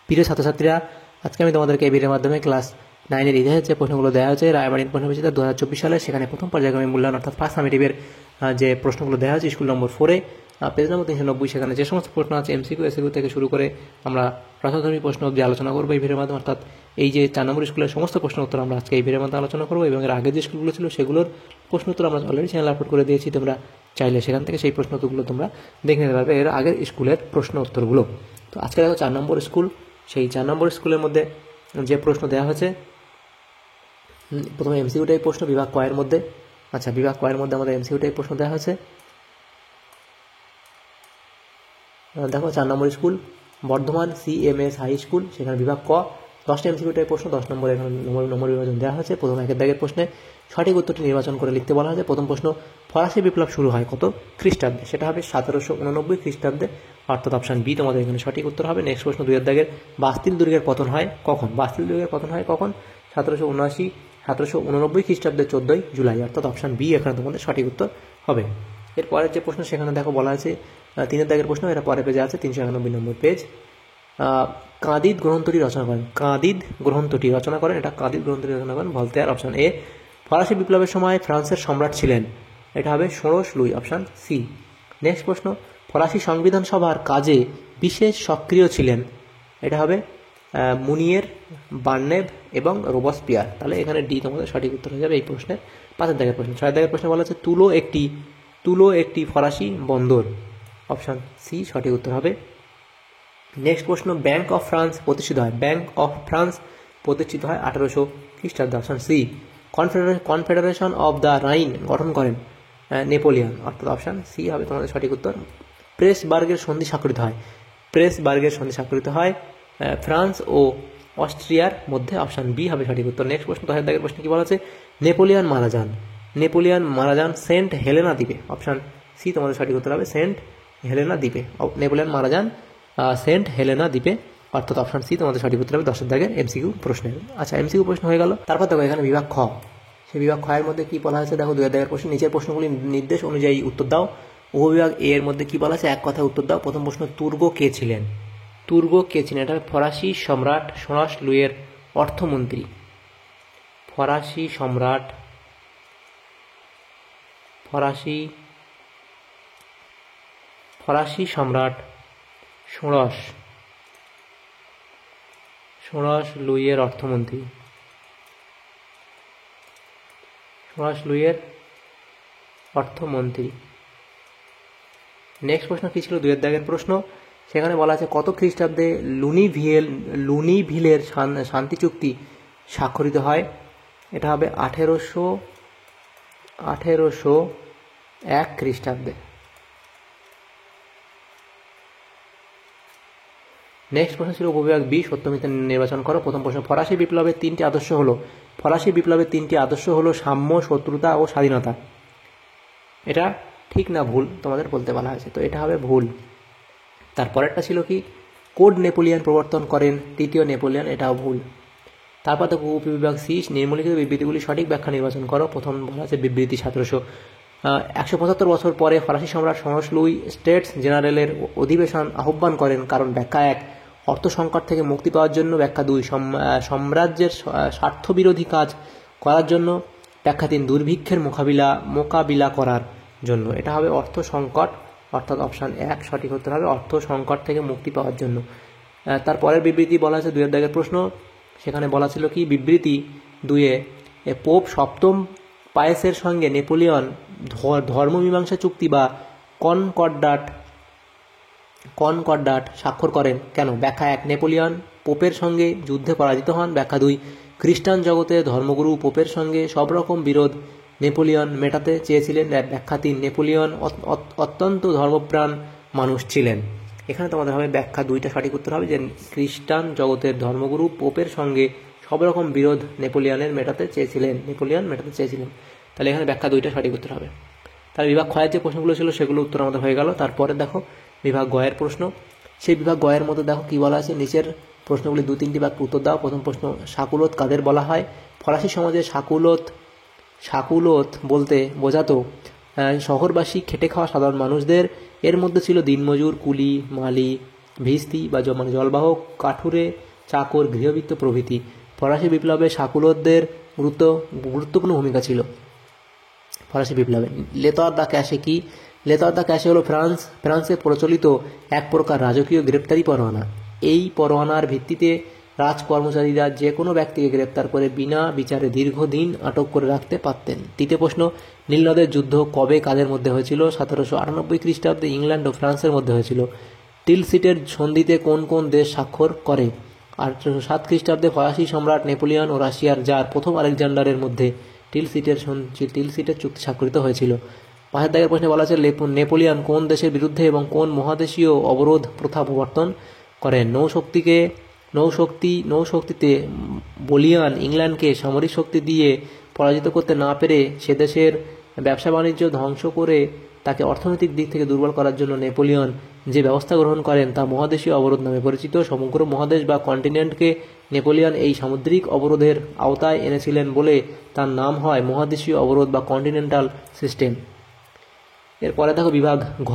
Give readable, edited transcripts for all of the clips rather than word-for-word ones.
প্রিয় ছাত্রছাত্রীরা, আজকে আমি তোমাদেরকে এই ভিডিওর মাধ্যমে ক্লাস 9-এর ইতিহাসের যে প্রশ্নগুলো দেওয়া হয়েছে রায়বাড়ির প্রশ্নবিচিতা 2024 সালে, সেখানে প্রথম পর্যায়ক্রমিক মূল্যায়ন অর্থাৎ ফার্স্ট সামেটিভের যে প্রশ্নগুলো দেওয়া হয়েছে স্কুল নম্বর 4-এ পেজ নম্বর 390, সেখানে যে সমস্ত প্রশ্ন আছে এমসিকিউ এসিকিউ থেকে শুরু করে আমরা প্রশ্নধর্মী প্রশ্ন অবধি আলোচনা করবো এই ভিডিওর মাধ্যমে। অর্থাৎ এই যে 4 নম্বর স্কুলের সমস্ত প্রশ্ন উত্তর আমরা আজকে এই ভিডিওর মধ্যে আলোচনা করবো, এবং এর আগে যে স্কুলগুলো ছিল সেগুলোর প্রশ্ন উত্তর আমরা অলরেডি চ্যানেল আপলোড করে দিয়েছি। তোমরা চাইলে সেখান থেকে সেই প্রশ্ন উত্তরগুলো তোমরা দেখে নিতে পারবে, এর আগের স্কুলের প্রশ্ন উত্তরগুলো। তো আজকে দেখো 4 নম্বর স্কুল, সেই 4 নম্বর স্কুলের মধ্যে যে প্রশ্ন দেওয়া হয়েছে, প্রথমে এমসিকিউটাই প্রশ্ন বিভাগ কয়ের মধ্যে। আচ্ছা, বিভাগ কয়ের মধ্যে আমাদের এমসিকিউটাই প্রশ্ন দেওয়া হয়েছে। দেখো 4 নম্বর school Bardhaman CMS high school, সেখানে বিভাগ ক 10টা এমসিকিউটাই প্রশ্ন, 10 নম্বর এখানে নম্বর বিভাজন দেওয়া হয়েছে। প্রথম একের দাগের প্রশ্নে সঠিক উত্তরটি নির্বাচন করে লিখতে বলা হয়েছে। প্রথম প্রশ্ন, ফরাসি বিপ্লব শুরু হয় কত খ্রিস্টাব্দে? সেটা হবে 1789 খ্রিস্টাব্দে, অর্থাৎ অপশান বি তোমাদের এখানে সঠিক উত্তর হবে। নেক্সট প্রশ্ন, 2 এর দাগের বাস্তিল দুর্গের পতন হয় কখন? বাস্তিল দুর্গের পতন হয় কখন? 1789 খ্রিস্টাব্দে 14ই জুলাই, অর্থাৎ অপশান বি এখানে তোমাদের সঠিক উত্তর হবে। এরপরের যে প্রশ্ন সেখানে দেখো বলা আছে 3 এর দাগের প্রশ্ন, এটা পরের পেজে আছে 391 নম্বর পেজ। কাঁদিদ গ্রন্থটি রচনা করেন, কাঁদিদ গ্রন্থটি রচনা করেন, এটা কাঁদিদ গ্রন্থটি রচনা করেন ভলতেয়ার, অপশান এ। ফরাসি বিপ্লবের সময় ফ্রান্সের সম্রাট ছিলেন, এটা হবে ষোড়শ লুই, অপশান সি। নেক্সট প্রশ্ন, ফরাসি সংবিধান সভার কাজে বিশেষ সক্রিয় ছিলেন, এটা হবে মুনিয়ের, বার্নেভ এবং রোবসপিয়ার। তাহলে এখানে ডি তোমাদের সঠিক উত্তর হয়ে যাবে এই প্রশ্নের 5 এর দাগের প্রশ্ন। 6 এর দাগের প্রশ্নে বলা আছে তুলো একটি ফরাসি বন্দর, অপশান সি সঠিক উত্তর হবে। নেক্সট প্রশ্ন, ব্যাংক অফ ফ্রান্স প্রতিষ্ঠিত হয়, ব্যাংক অফ ফ্রান্স প্রতিষ্ঠিত হয় 1800 খ্রিস্টাব্দে, option C. Confederation of the Rhine গঠন করেন নেপোলিয়ন, অর্থাৎ অপশান সি হবে তোমাদের সঠিক উত্তর। প্রেসবার্গের সন্ধি স্বাক্ষরিত হয়, প্রেসবার্গের সন্ধি স্বাক্ষরিত হয় ফ্রান্স ও অস্ট্রিয়ার মধ্যে, অপশান বি হবে সঠিক উত্তর। নেক্সট প্রশ্ন, 10 এর দাগের প্রশ্ন কি বলা আছে? নেপোলিয়ন মারা যান সেন্ট হেলেনা দ্বীপে, অপশান সি তোমাদের সঠিক উত্তর হবে সেন্ট হেলেনা দ্বীপে। নেপোলিয়ন মারা যান সেন্ট হেলেনা দ্বীপে, অর্থাৎ অপশান সি তোমাদের সঠিক উত্তর হবে 10 এর দাগের এমসিকিউ প্রশ্নের। আচ্ছা, এমসিকিউ প্রশ্ন হয়ে গেল। তারপর দেখো এখানে বিভাগ খ, সেই বিভাগ খ এর মধ্যে কি বলা হয়েছে দেখো 2 এর দাগের প্রশ্ন, নিচের প্রশ্নগুলি নির্দেশ অনুযায়ী উত্তর দাও। উপবিভাগ এ এর মধ্যে কি বলা আছে? এক কথায় উত্তর দাও। প্রথম প্রশ্ন, তুর্গ কে ছিলেন? তুর্গ কে ছিলেন? এটা ফরাসি সম্রাট ষোড়শ লুইয়ের অর্থমন্ত্রী, ফরাসি সম্রাট ষোড়শ লুইয়ের অর্থমন্ত্রী, নেক্সট প্রশ্ন কি ছিল? 2 এর দাগের প্রশ্ন, সেখানে বলা আছে কত খ্রিস্টাব্দে লুনিভিলের শান্তি চুক্তি স্বাক্ষরিত হয়? এটা হবে 1801 খ্রিস্টাব্দে। নেক্সট প্রশ্ন ছিল উপবিভাগ বি, সত্য মিথ্যা নির্বাচন করো। প্রথম প্রশ্ন, ফরাসি বিপ্লবের 3টি আদর্শ হলো সাম্য, শত্রুতা ও স্বাধীনতা। এটা ঠিক না ভুল তোমাদের বলতে বলা হয়েছে, তো এটা হবে ভুল। তারপরেরটা ছিল কি? কোড নেপোলিয়ন প্রবর্তন করেন তৃতীয় নেপোলিয়ন, এটাও ভুল। তারপর দেখো উপবিভাগ সি, নিম্নলিখিত বিবৃতিগুলি সঠিক ব্যাখ্যা নির্বাচন করো। প্রথম বলা আছে বিবৃতি 175 বছর পরে ফরাসি সম্রাট ষোড়শ লুই স্টেটস জেনারেলের অধিবেশন আহ্বান করেন, কারণ ব্যাখ্যা 1 অর্থ সংকট থেকে মুক্তি পাওয়ার জন্য, ব্যাখ্যা 2 সাম্রাজ্যের স্বার্থবিরোধী কাজ করার জন্য, ব্যাখ্যা 3 দুর্ভিক্ষের মোকাবিলা করার জন্য। এটা হবে অর্থ সংকট, অর্থাৎ অপশান 1 সঠিক উত্তর হবে অর্থ সংকট থেকে মুক্তি পাওয়ার জন্য। তারপরের বিবৃতি বলা আছে 2 এর দাগের প্রশ্ন, সেখানে বলা ছিল কি? বিবৃতি 2-এ পোপ সপ্তম পায়েসের সঙ্গে নেপোলিয়ন ধর্মমীমাংসা চুক্তি বা কনকর্ডাট স্বাক্ষর করেন কেন? ব্যাখ্যা 1 নেপোলিয়ন পোপের সঙ্গে যুদ্ধে পরাজিত হন, ব্যাখ্যা 2 খ্রিস্টান জগতে ধর্মগুরু পোপের সঙ্গে সব রকম বিরোধ নেপোলিয়ন মেটাতে চেয়েছিলেন, ব্যাখ্যা 3 নেপোলিয়ন অত্যন্ত ধর্মপ্রাণ মানুষ ছিলেন। এখানে তোমাদের হবে ব্যাখ্যা 2টা সঠিক উত্তর হবে, যে খ্রিস্টান জগতের ধর্মগুরু পোপের সঙ্গে সব রকম বিরোধ নেপোলিয়ন মেটাতে চেয়েছিলেন। তাহলে এখানে ব্যাখ্যা 2টা সঠিক উত্তর হবে। তাহলে বিভাগ ক্ষয়ের যে প্রশ্নগুলো ছিল সেগুলো উত্তর আমাদের হয়ে গেল। তারপরে দেখো বিভাগ গয়ের প্রশ্ন, সেই বিভাগ গয়ের মধ্যে দেখো কি বলা আছে? নিচের প্রশ্নগুলি 2-3টি বাক্য উত্তর দাও। প্রথম প্রশ্ন, শাকুলোত কাদের বলা হয়? ফরাসি সমাজে শাকুলোত বলতে বোঝাতো শহরবাসী খেটে খাওয়া সাধারণ মানুষদের। এর মধ্যে ছিল দিনমজুর, কুলি, মালি, ভিস্তি বা মানে জলবাহক, কাঠুরে, চাকর, গৃহবৃত্ত প্রভৃতি। ফরাসি বিপ্লবে সাকুলোরদের গুরুত্বপূর্ণ ভূমিকা ছিল। ফরাসি বিপ্লবে লেতর দ্য ক্যাশে কি? লেতর দ্য ক্যাশে হলো ফ্রান্সে প্রচলিত এক প্রকার রাজকীয় গ্রেপ্তারি পরোয়ানা। এই পরোয়ানার ভিত্তিতে রাজকর্মচারীরা যে কোনো ব্যক্তিকে গ্রেপ্তার করে বিনা বিচারে দীর্ঘদিন আটক করে রাখতে পারতেন। তৃতীয় প্রশ্ন, নীলনদের যুদ্ধ কবে কাদের মধ্যে হয়েছিল? 1798 খ্রিস্টাব্দে ইংল্যান্ড ও ফ্রান্সের মধ্যে হয়েছিল। টিলসিটের সন্ধিতে কোন কোন দেশ স্বাক্ষর করে? 1807 খ্রিস্টাব্দে ফরাসি সম্রাট নেপোলিয়ন ও রাশিয়ার জার প্রথম আলেকজান্ডারের মধ্যে টিলসিটের চুক্তি স্বাক্ষরিত হয়েছিল। 5 দাগের প্রশ্নে বলা আছে নেপোলিয়ন কোন দেশের বিরুদ্ধে এবং কোন মহাদেশীয় অবরোধ প্রথা প্রবর্তন করেন? নৌশক্তিতে বলিয়ান ইংল্যান্ডকে সামরিক শক্তি দিয়ে পরাজিত করতে না পেরে সে দেশের ব্যবসা বাণিজ্য ধ্বংস করে তাকে অর্থনৈতিক দিক থেকে দুর্বল করার জন্য নেপোলিয়ন যে ব্যবস্থা গ্রহণ করেন তা মহাদেশীয় অবরোধ নামে পরিচিত। সমগ্র মহাদেশ বা কন্টিনেন্টকে নেপোলিয়ন এই সামুদ্রিক অবরোধের আওতায় এনেছিলেন বলে তার নাম হয় মহাদেশীয় অবরোধ বা কন্টিনেন্টাল সিস্টেম। এরপরে দেখো বিভাগ ঘ,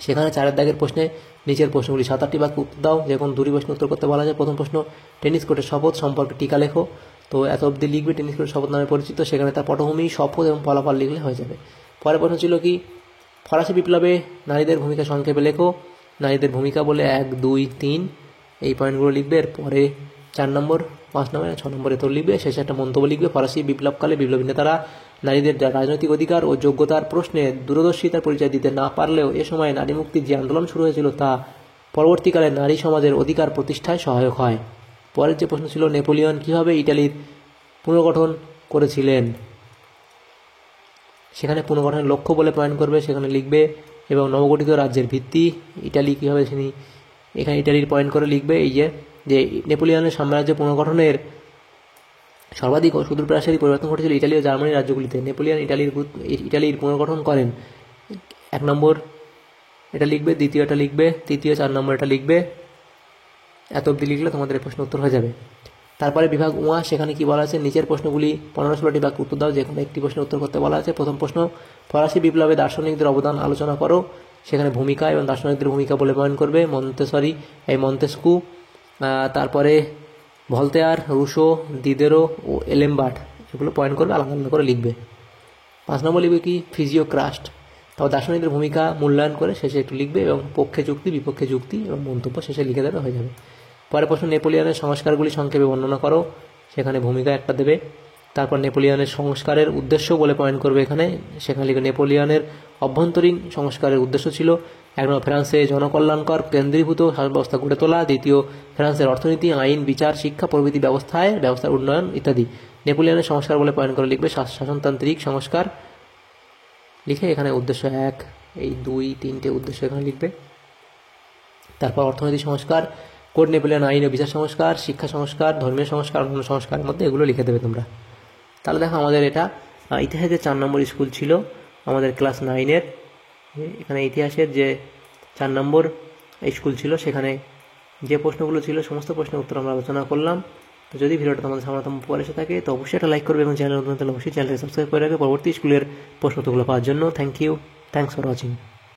সেখানে 4 দাগের প্রশ্নে নিচের প্রশ্নগুলি 7-8টি বাক্য উত্তর দাও। যে কোনো 2টি প্রশ্ন উত্তর করতে বলা যায়। প্রথম প্রশ্ন, টেনিস কোর্টের শপথ সম্পর্কে টিকা লেখো। তো এত অবধি লিখবে, টেনিস কোর্টের শপথ নামে পরিচিত, সেখানে তার পটভূমি, শপথ এবং ফলাফল লিখলে হয়ে যাবে। পরের প্রশ্ন ছিল কি, ফরাসি বিপ্লবে নারীদের ভূমিকা সংক্ষেপে লেখো। নারীদের ভূমিকা বলে 1, 2, 3 এই পয়েন্টগুলো লিখবে। এরপরে 4 নম্বর, 5 নম্বর, 6 নম্বরে তোর লিখবে। শেষে একটা মন্তব্য লিখবে। ফরাসি বিপ্লবকালে বিপ্লবী নেতারা নারীদের রাজনৈতিক অধিকার ও যোগ্যতার প্রশ্নে দূরদর্শিতার পরিচয় দিতে না পারলেও এ সময় নারী মুক্তির যে আন্দোলন শুরু হয়েছিল তা পরবর্তীকালে নারী সমাজের অধিকার প্রতিষ্ঠায় সহায়ক হয়। পরের যে প্রশ্ন ছিল, নেপোলিয়ন কীভাবে ইটালির পুনর্গঠন করেছিলেন? সেখানে পুনর্গঠনের লক্ষ্য বলে পয়েন্ট করবে, সেখানে লিখবে। এবং নবগঠিত রাজ্যের ভিত্তি, ইটালি কীভাবে তিনি এখানে ইটালির পয়েন্ট করে লিখবে। এই যে নেপোলিয়নের সাম্রাজ্য পুনর্গঠনের সর্বাধিক ও সুদূরপ্রসারী পরিবর্তন ঘটেছিল ইটালি ও জার্মানি রাজ্যগুলিতে। নেপোলিয়ন ইটালির পুনর্গঠন করেন। 1 নম্বর এটা লিখবে, দ্বিতীয়টা লিখবে, তৃতীয় 4 নম্বর এটা লিখবে। এত অবধি লিখলে তোমাদের প্রশ্ন উত্তর হয়ে যাবে। তারপরে বিভাগ উয়া, সেখানে কি বলা আছে, নিচের প্রশ্নগুলি 15-16টি বাক্য উত্তর দাও। যে কোনো একটি প্রশ্নের উত্তর করতে বলা আছে। প্রথম প্রশ্ন, ফরাসি বিপ্লবে দার্শনিকদের অবদান আলোচনা করো। সেখানে ভূমিকা এবং দার্শনিকদের ভূমিকা বলে পয়েন্ট করবে। মন্তেস্কু, তারপরে ভলতেয়ার, রুশো, দিদেরো ও এলেমবার্ট, এগুলো পয়েন্ট করবে, আলাদা আলাদা করে লিখবে। 5 নম্বর লিখবে কি, ফিজিওক্রাস্ট। তারপর দার্শনিকদের ভূমিকা মূল্যায়ন করে শেষে একটু লিখবে এবং পক্ষে যুক্তি, বিপক্ষে যুক্তি এবং মন্তব্য শেষে লিখে দেবে, হয়ে যাবে। পরের প্রশ্ন, নেপোলিয়নের সংস্কারগুলি সংক্ষেপে বর্ণনা করো। সেখানে ভূমিকা একটা দেবে। তারপর নেপোলিয়নের সংস্কারের উদ্দেশ্য বলে পয়েন্ট করবে এখানে, সেখানে লিখবে নেপোলিয়নের অভ্যন্তরীণ সংস্কারের উদ্দেশ্য ছিল 1 নম্বর ফ্রান্সে জনকল্যাণকর কেন্দ্রীভূত শাসন ব্যবস্থা গড়ে তোলা, দ্বিতীয় ফ্রান্সের অর্থনীতি, আইন, বিচার, শিক্ষা প্রভৃতি ব্যবস্থার উন্নয়ন ইত্যাদি। নেপোলিয়নের সংস্কার বলে পয়েন্ট করে লিখবে শাসনতান্ত্রিক সংস্কার, লিখে এখানে উদ্দেশ্য 1, এই 2, 3টে উদ্দেশ্য এখানে লিখবে। তারপর অর্থনৈতিক সংস্কার, কোড নেপোলিয়ন আইন ও বিচার সংস্কার, শিক্ষা সংস্কার, ধর্মীয় সংস্কার, অন্যান্য সংস্কারের মধ্যে এগুলো লিখে দেবে তোমরা। তাহলে দেখো আমাদের এটা ইতিহাসের 4 নম্বর স্কুল ছিল আমাদের ক্লাস 9-এর। এখানে ইতিহাসের যে 4 নম্বর স্কুল ছিল সেখানে যে প্রশ্নগুলো ছিল সমস্ত প্রশ্নের উত্তর আমরা আলোচনা করলাম। তো যদি ভিডিওটা তোমাদের সামনে উপকার এসে থাকে তো অবশ্যই এটা লাইক করবে এবং চ্যানেল নতুন তাহলে অবশ্যই চ্যানেলকে সাবস্ক্রাইব করে রাখবে পরবর্তী স্কুলের প্রশ্ন উত্তরগুলো পাওয়ার জন্য। Thanks for watching.